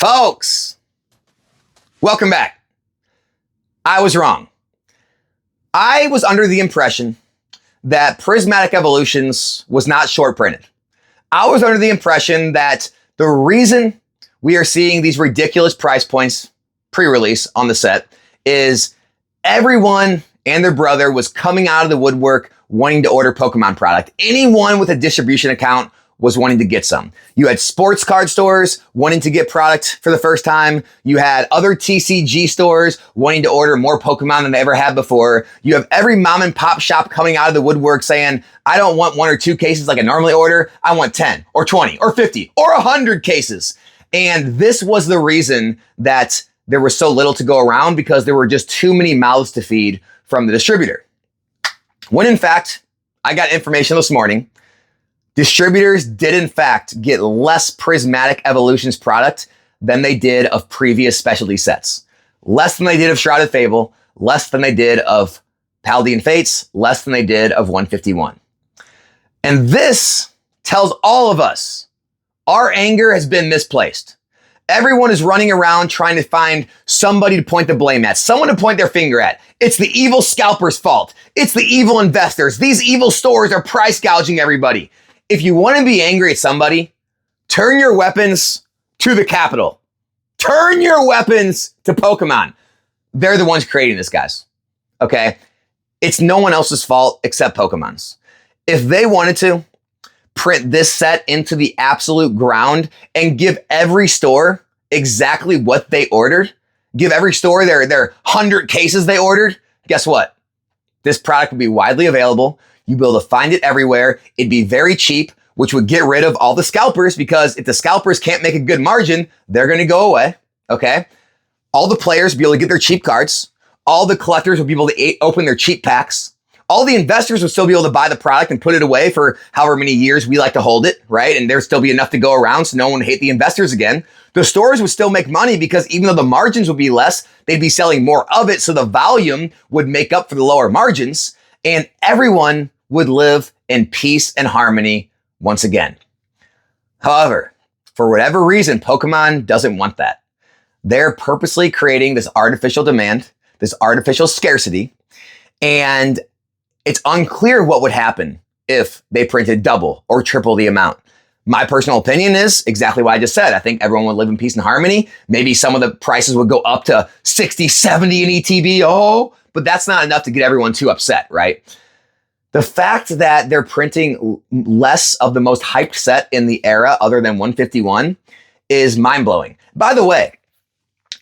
Folks, welcome back. I was wrong. I was under the impression that Prismatic Evolutions was not short printed. I was under the impression that the reason we are seeing these ridiculous price points pre-release on the set is everyone and their brother was coming out of the woodwork wanting to order Pokemon product. Anyone with a distribution account was wanting to get some. You had sports card stores wanting to get product for the first time. You had other TCG stores wanting to order more Pokemon than they ever had before. You have every mom and pop shop coming out of the woodwork saying, I don't want 1 or 2 cases like I normally order. I want 10 or 20 or 50 or 100 cases. And this was the reason that there was so little to go around, because there were just too many mouths to feed from the distributor. When in fact, I got information this morning, distributors did in fact get less Prismatic Evolutions product than they did of previous specialty sets. Less than they did of Shrouded Fable, less than they did of Paldean Fates, less than they did of 151. And this tells all of us our anger has been misplaced. Everyone is running around trying to find somebody to point the blame at, someone to point their finger at. It's the evil scalpers' fault. It's the evil investors. These evil stores are price gouging everybody. If you want to be angry at somebody, turn your weapons to the Capitol. Turn your weapons to Pokemon. They're the ones creating this, guys. Okay? It's no one else's fault except Pokemon's. If they wanted to print this set into the absolute ground and give every store exactly what they ordered, give every store their 100 cases they ordered, guess what? This product would be widely available. You'd be able to find it everywhere. It'd be very cheap, which would get rid of all the scalpers, because if the scalpers can't make a good margin, they're going to go away. Okay. All the players would be able to get their cheap cards. All the collectors would be able to open their cheap packs. All the investors would still be able to buy the product and put it away for however many years we like to hold it, right? And there'd still be enough to go around so no one would hate the investors again. The stores would still make money, because even though the margins would be less, they'd be selling more of it, so the volume would make up for the lower margins, and everyone would live in peace and harmony once again. However, for whatever reason, Pokemon doesn't want that. They're purposely creating this artificial demand, this artificial scarcity, and it's unclear what would happen if they printed double or triple the amount. My personal opinion is exactly what I just said. I think everyone would live in peace and harmony. Maybe some of the prices would go up to 60, 70 in ETB. But that's not enough to get everyone too upset, right? The fact that they're printing less of the most hyped set in the era other than 151 is mind-blowing. By the way,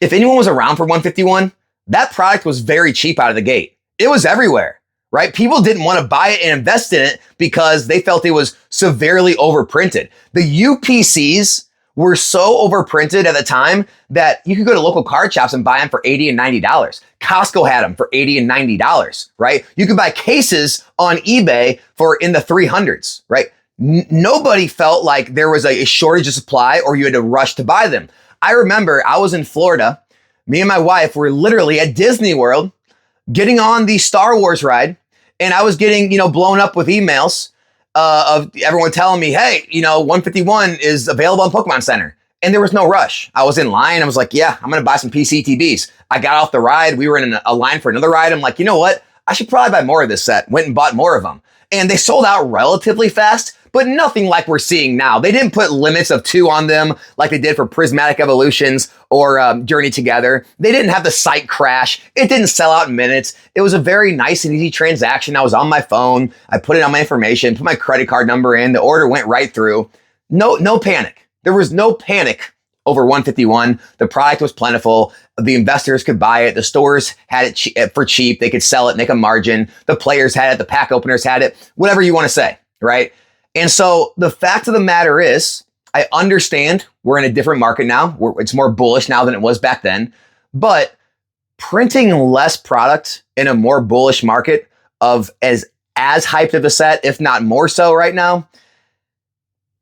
if anyone was around for 151, that product was very cheap out of the gate. It was everywhere, right? People didn't want to buy it and invest in it because they felt it was severely overprinted. The UPCs were so overprinted at the time that you could go to local card shops and buy them for $80 and $90. Costco had them for $80 and $90, right? You could buy cases on eBay for in the 300s, right? Nobody felt like there was a shortage of supply or you had to rush to buy them. I remember I was in Florida. Me and my wife were literally at Disney World getting on the Star Wars ride, and I was getting, blown up with emails of everyone telling me, hey, 151 is available on Pokemon Center. And there was no rush. I was in line. I was like, yeah, I'm going to buy some PCTBs. I got off the ride. We were in a line for another ride. I'm like, you know what? I should probably buy more of this set. Went and bought more of them. And they sold out relatively fast, but nothing like we're seeing now. They didn't put limits of 2 on them like they did for Prismatic Evolutions or Journey Together. They didn't have the site crash. It didn't sell out in minutes. It was a very nice and easy transaction. I was on my phone. I put in all my information, put my credit card number in. The order went right through. No panic. There was no panic over 151. The product was plentiful. The investors could buy it. The stores had it for cheap. They could sell it, make a margin. The players had it. The pack openers had it. Whatever you want to say, right? And so the fact of the matter is, I understand we're in a different market now. It's more bullish now than it was back then. But printing less product in a more bullish market of as hyped of a set, if not more so right now,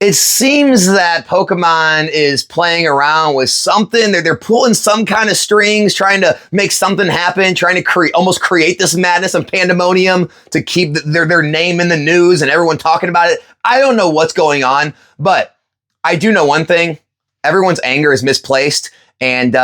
it seems that Pokemon is playing around with something. They're pulling some kind of strings, trying to make something happen, trying to almost create this madness and pandemonium to keep their name in the news and everyone talking about it. I don't know what's going on, but I do know one thing. Everyone's anger is misplaced, and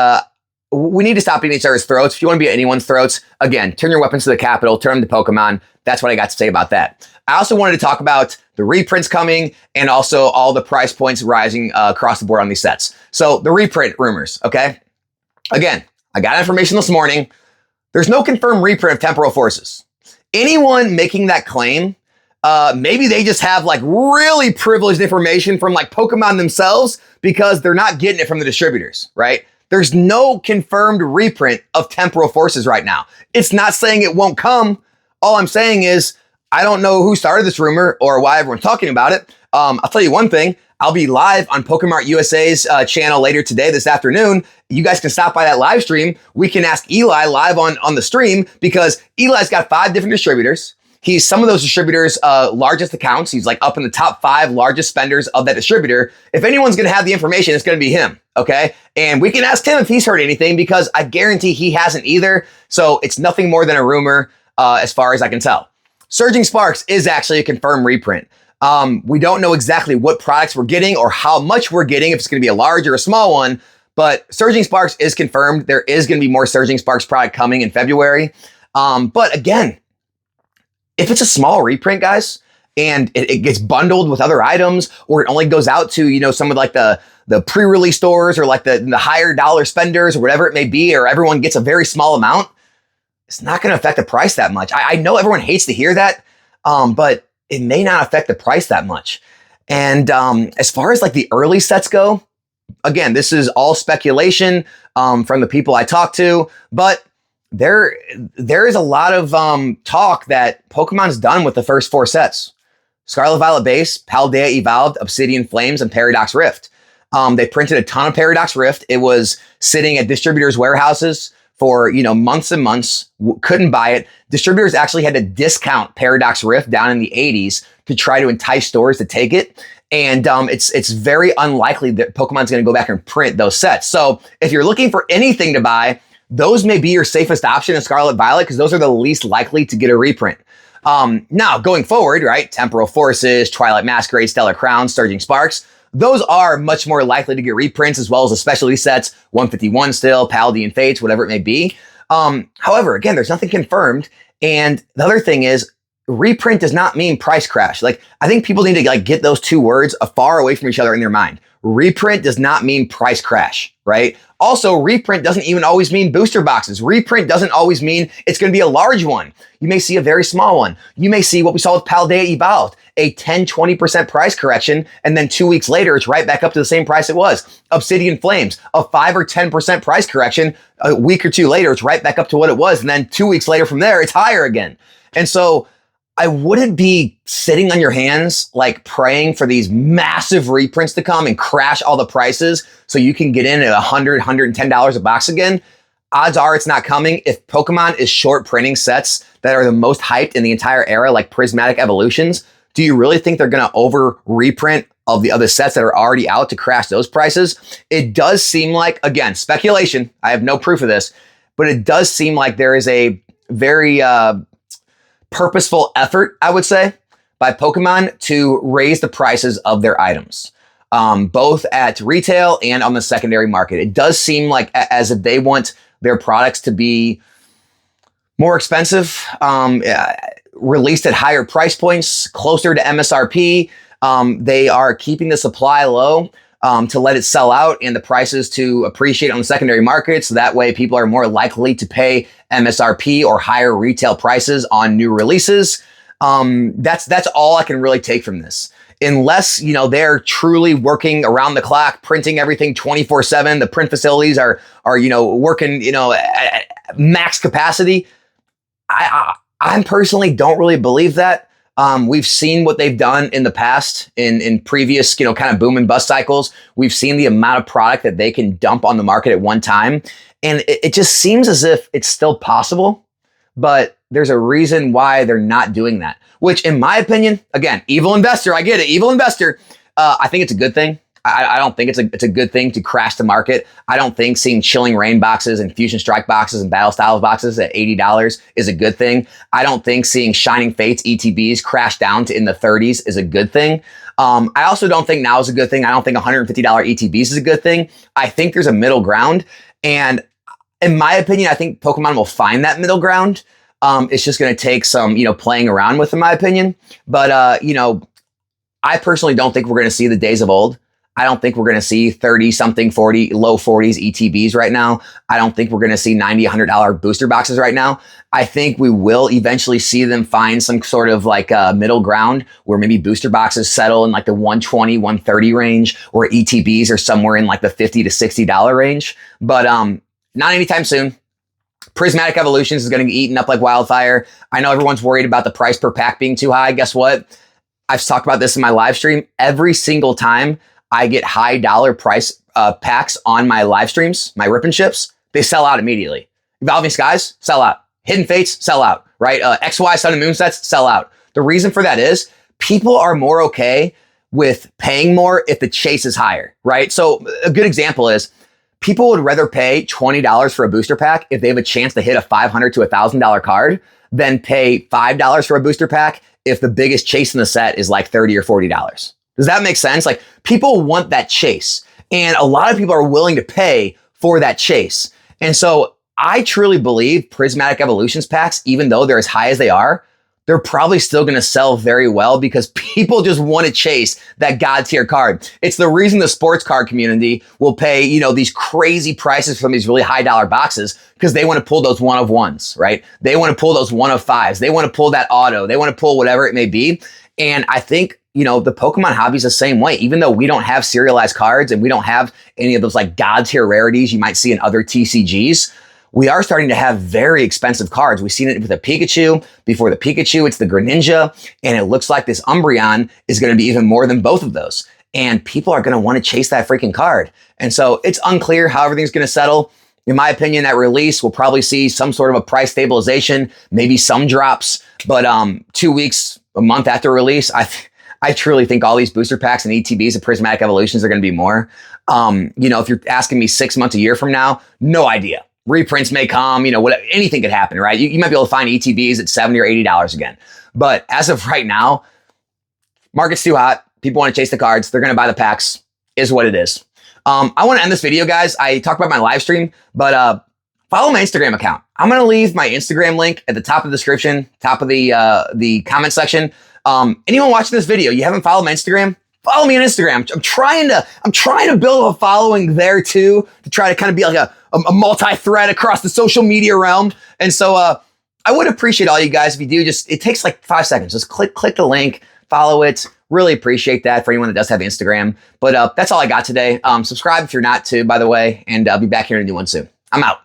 we need to stop eating each other's throats. If you want to be at anyone's throats, again, turn your weapons to the capital, turn them to Pokemon. That's what I got to say about that. I also wanted to talk about the reprints coming and also all the price points rising across the board on these sets. So the reprint rumors, okay? Again, I got information this morning. There's no confirmed reprint of Temporal Forces. Anyone making that claim, maybe they just have like really privileged information from like Pokemon themselves because they're not getting it from the distributors, right? There's no confirmed reprint of Temporal Forces right now. It's not saying it won't come. All I'm saying is I don't know who started this rumor or why everyone's talking about it. I'll tell you one thing. I'll be live on Pokemart USA's channel later today, this afternoon. You guys can stop by that live stream. We can ask Eli live on the stream because Eli's got 5 different distributors. He's some of those distributors' largest accounts. He's like up in the top 5 largest spenders of that distributor. If anyone's going to have the information, it's going to be him. Okay. And we can ask him if he's heard anything because I guarantee he hasn't either. So it's nothing more than a rumor as far as I can tell. Surging Sparks is actually a confirmed reprint. We don't know exactly what products we're getting or how much we're getting, if it's going to be a large or a small one, but Surging Sparks is confirmed. There is going to be more Surging Sparks product coming in February. But again, if it's a small reprint, guys, and it gets bundled with other items, or it only goes out to, you know, some of like the pre-release stores or like the higher dollar spenders or whatever it may be, or everyone gets a very small amount, it's not going to affect the price that much. I know everyone hates to hear that, but it may not affect the price that much. And as far as like the early sets go, again, this is all speculation from the people I talk to, but there is a lot of talk that Pokemon's done with the first 4 sets. Scarlet Violet Base, Paldea Evolved, Obsidian Flames, and Paradox Rift. They printed a ton of Paradox Rift. It was sitting at distributors' warehouses for, you know, months and months, couldn't buy it. Distributors actually had to discount Paradox Rift down in the 80s to try to entice stores to take it. And it's very unlikely that Pokemon's going to go back and print those sets. So if you're looking for anything to buy, those may be your safest option in Scarlet Violet because those are the least likely to get a reprint. Now, going forward, right, Temporal Forces, Twilight Masquerade, Stellar Crown, Surging Sparks, those are much more likely to get reprints as well as the specialty sets, 151 still, Paldean Fates, whatever it may be. However, again, there's nothing confirmed. And the other thing is, reprint does not mean price crash. Like, I think people need to like get those 2 words far away from each other in their mind. Reprint does not mean price crash, right? Also, reprint doesn't even always mean booster boxes. Reprint doesn't always mean it's going to be a large one. You may see a very small one. You may see what we saw with Paldea Evolved, a 10-20% price correction, and then 2 weeks later, it's right back up to the same price it was. Obsidian Flames, a 5 or 10% price correction. A week or 2 later, it's right back up to what it was. And then 2 weeks later from there, it's higher again. And so I wouldn't be sitting on your hands, like praying for these massive reprints to come and crash all the prices so you can get in at $100, $110 a box again. Odds are it's not coming. If Pokemon is short printing sets that are the most hyped in the entire era, like Prismatic Evolutions, do you really think they're going to over reprint of the other sets that are already out to crash those prices? It does seem like, again, speculation. I have no proof of this, but it does seem like there is a very purposeful effort, I would say, by Pokemon to raise the prices of their items, both at retail and on the secondary market. It does seem like as if they want their products to be more expensive, released at higher price points, closer to MSRP. They are keeping the supply low to let it sell out and the prices to appreciate on the secondary market. So that way people are more likely to pay MSRP or higher retail prices on new releases. That's all I can really take from this. Unless, you know, they're truly working around the clock, printing everything 24/7. The print facilities are, you know, working, you know, at max capacity. I personally don't really believe that. We've seen what they've done in the past in previous, you know, kind of boom and bust cycles. We've seen the amount of product that they can dump on the market at one time. And it just seems as if it's still possible, but there's a reason why they're not doing that, which in my opinion, again, evil investor, I get it, evil investor. I think it's a good thing. I don't think it's a good thing to crash the market. I don't think seeing Chilling Rain boxes and Fusion Strike boxes and Battle Styles boxes at $80 is a good thing. I don't think seeing Shining Fates ETBs crash down to in the 30s is a good thing. I also don't think now is a good thing. I don't think $150 ETBs is a good thing. I think there's a middle ground. And in my opinion, I think Pokemon will find that middle ground. It's just going to take some, playing around with, in my opinion. But, I personally don't think we're going to see the days of old. I don't think we're going to see 30 something, 40, low 40s ETBs right now. I don't think we're going to see $90, $100 booster boxes right now. I think we will eventually see them find some sort of like middle ground where maybe booster boxes settle in like the 120, 130 range, or ETBs are somewhere in like the $50 to $60 range. But not anytime soon. Prismatic Evolutions is going to get eaten up like wildfire. I know everyone's worried about the price per pack being too high. Guess what? I've talked about this in my live stream. Every single time I get high dollar price packs on my live streams, my rip and ships, they sell out immediately. Evolving Skies, sell out. Hidden Fates, sell out, right? XY Sun and Moon sets, sell out. The reason for that is people are more okay with paying more if the chase is higher, right? So a good example is people would rather pay $20 for a booster pack if they have a chance to hit a $500 to $1,000 card than pay $5 for a booster pack if the biggest chase in the set is like $30 or $40. Does that make sense? Like, people want that chase, and a lot of people are willing to pay for that chase. And so I truly believe Prismatic Evolutions packs, even though they're as high as they are, they're probably still going to sell very well because people just want to chase that God tier card. It's the reason the sports card community will pay, these crazy prices from these really high dollar boxes, because they want to pull those one of ones, right? They want to pull those one of fives. They want to pull that auto. They want to pull whatever it may be. And I think, the Pokemon hobby is the same way. Even though we don't have serialized cards and we don't have any of those like God tier rarities you might see in other TCGs, we are starting to have very expensive cards. We've seen it with the Pikachu. Before the Pikachu, it's the Greninja. And it looks like this Umbreon is going to be even more than both of those. And people are going to want to chase that freaking card. And so it's unclear how everything's going to settle. In my opinion, at release, we'll probably see some sort of a price stabilization, if some drops. But 2 weeks, a month after release, I truly think all these booster packs and ETBs of Prismatic Evolutions are going to be more. If you're asking me 6 months, a year from now, no idea. Reprints may come, anything could happen, right? You might be able to find ETBs at $70 or $80 again. But as of right now, market's too hot. People want to chase the cards. They're going to buy the packs. Is what it is. I want to end this video, guys. I talked about my live stream, but follow my Instagram account. I'm going to leave my Instagram link at the top of the description, top of the comment section. Anyone watching this video, you haven't followed my Instagram? Follow me on Instagram. I'm trying to build a following there too, to try to kind of be like a multi-thread across the social media realm. And so I would appreciate all you guys if you do. It takes like 5 seconds. Just click the link, follow it. Really appreciate that for anyone that does have Instagram. But that's all I got today. Subscribe if you're not too, by the way, and I'll be back here in a new one soon. I'm out.